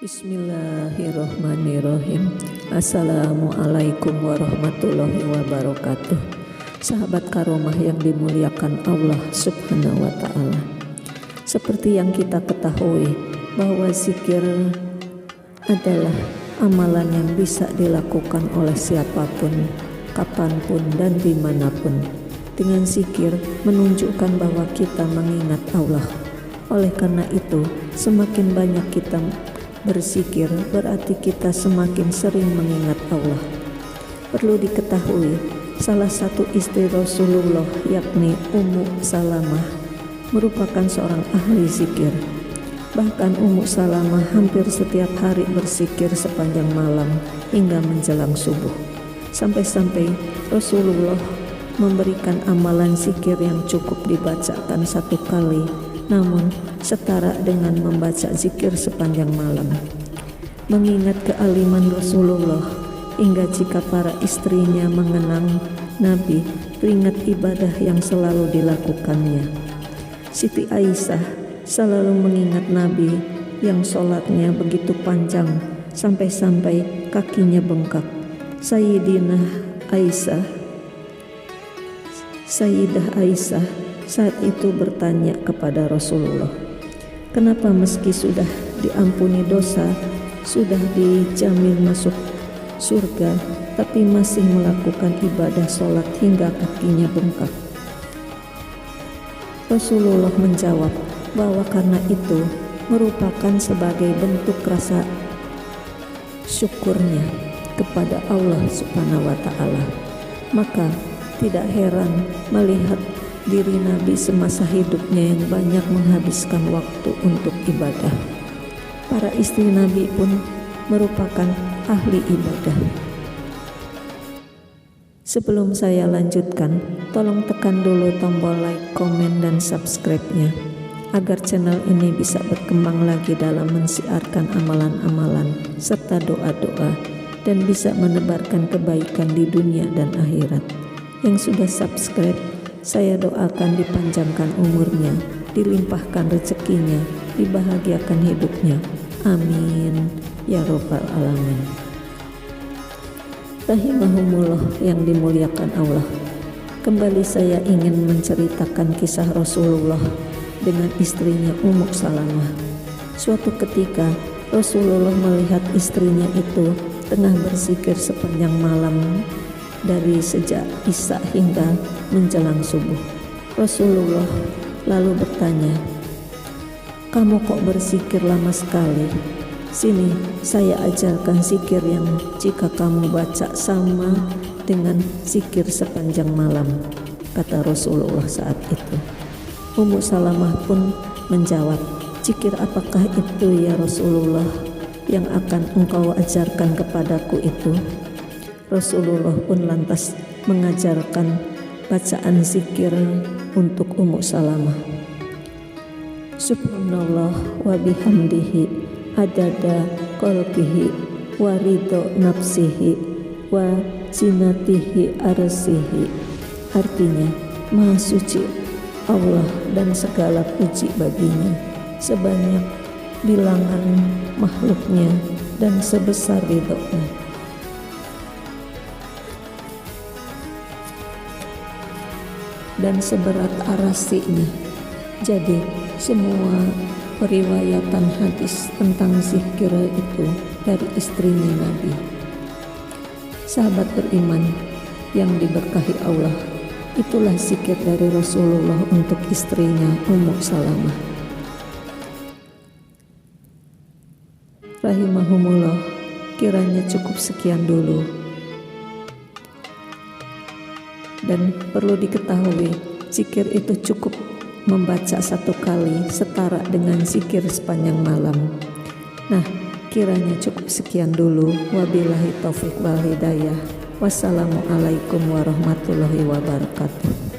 Bismillahirrahmanirrahim. Assalamualaikum warahmatullahi wabarakatuh. Sahabat karomah yang dimuliakan Allah subhanahu wa ta'ala, seperti yang kita ketahui bahwa zikir adalah amalan yang bisa dilakukan oleh siapapun, kapanpun dan dimanapun. Dengan zikir menunjukkan bahwa kita mengingat Allah. Oleh karena itu, semakin banyak kita berzikir berarti kita semakin sering mengingat Allah. Perlu diketahui, salah satu istri Rasulullah yakni Ummu Salamah merupakan seorang ahli zikir. Bahkan Ummu Salamah hampir setiap hari berzikir sepanjang malam hingga menjelang subuh. Sampai-sampai Rasulullah memberikan amalan zikir yang cukup dibacakan satu kali, namun setara dengan membaca zikir sepanjang malam. Mengingat kealiman Rasulullah, hingga jika para istrinya mengenang Nabi, teringat ibadah yang selalu dilakukannya. Siti Aisyah selalu mengingat Nabi yang sholatnya begitu panjang sampai-sampai kakinya bengkak. Sayyidah Aisyah saat itu bertanya kepada Rasulullah, kenapa meski sudah diampuni dosa, sudah dijamin masuk surga, tapi masih melakukan ibadah sholat hingga kakinya bengkak? Rasulullah menjawab bahwa karena itu merupakan sebagai bentuk rasa syukurnya kepada Allah subhanahu wa ta'ala. Maka tidak heran melihat diri Nabi semasa hidupnya yang banyak menghabiskan waktu untuk ibadah. Para istri Nabi pun merupakan ahli ibadah. Sebelum saya lanjutkan, tolong tekan dulu tombol like, komen, dan subscribe-nya agar channel ini bisa berkembang lagi dalam mensiarkan amalan-amalan serta doa-doa dan bisa menebarkan kebaikan di dunia dan akhirat. Yang sudah subscribe, saya doakan dipanjangkan umurnya, dilimpahkan rezekinya, dibahagiakan hidupnya. Amin ya robbal alamin. Rahimahumullah yang dimuliakan Allah. Kembali saya ingin menceritakan kisah Rasulullah dengan istrinya Ummu Salamah. Suatu ketika Rasulullah melihat istrinya itu tengah berzikir sepanjang malam dari sejak Isya hingga menjelang subuh. Rasulullah lalu bertanya, "Kamu kok berzikir lama sekali? Sini saya ajarkan zikir yang jika kamu baca sama dengan zikir sepanjang malam," kata Rasulullah saat itu. Ummu Salamah pun menjawab, "Zikir apakah itu ya Rasulullah yang akan engkau ajarkan kepadaku itu?" Rasulullah pun lantas mengajarkan bacaan zikir untuk Ummu Salamah. Subhanallah wa bihamdihi adada qalbihi wa ridho nafsihi wa zinatihi arsihi. Artinya, Maha suci Allah dan segala puji baginya, sebanyak bilangan makhluknya dan sebesar ridhonya, dan seberat arasinya. Jadi semua periwayatan hadis tentang zikir itu dari istrinya Nabi. Sahabat beriman yang diberkahi Allah, itulah zikir dari Rasulullah untuk istrinya Ummu Salamah. Rahimahumullah, kiranya cukup sekian dulu. Dan perlu diketahui, zikir itu cukup membaca satu kali setara dengan zikir sepanjang malam. Nah, kiranya cukup sekian dulu. Wabillahi taufiq wal hidayah. Wassalamualaikum warahmatullahi wabarakatuh.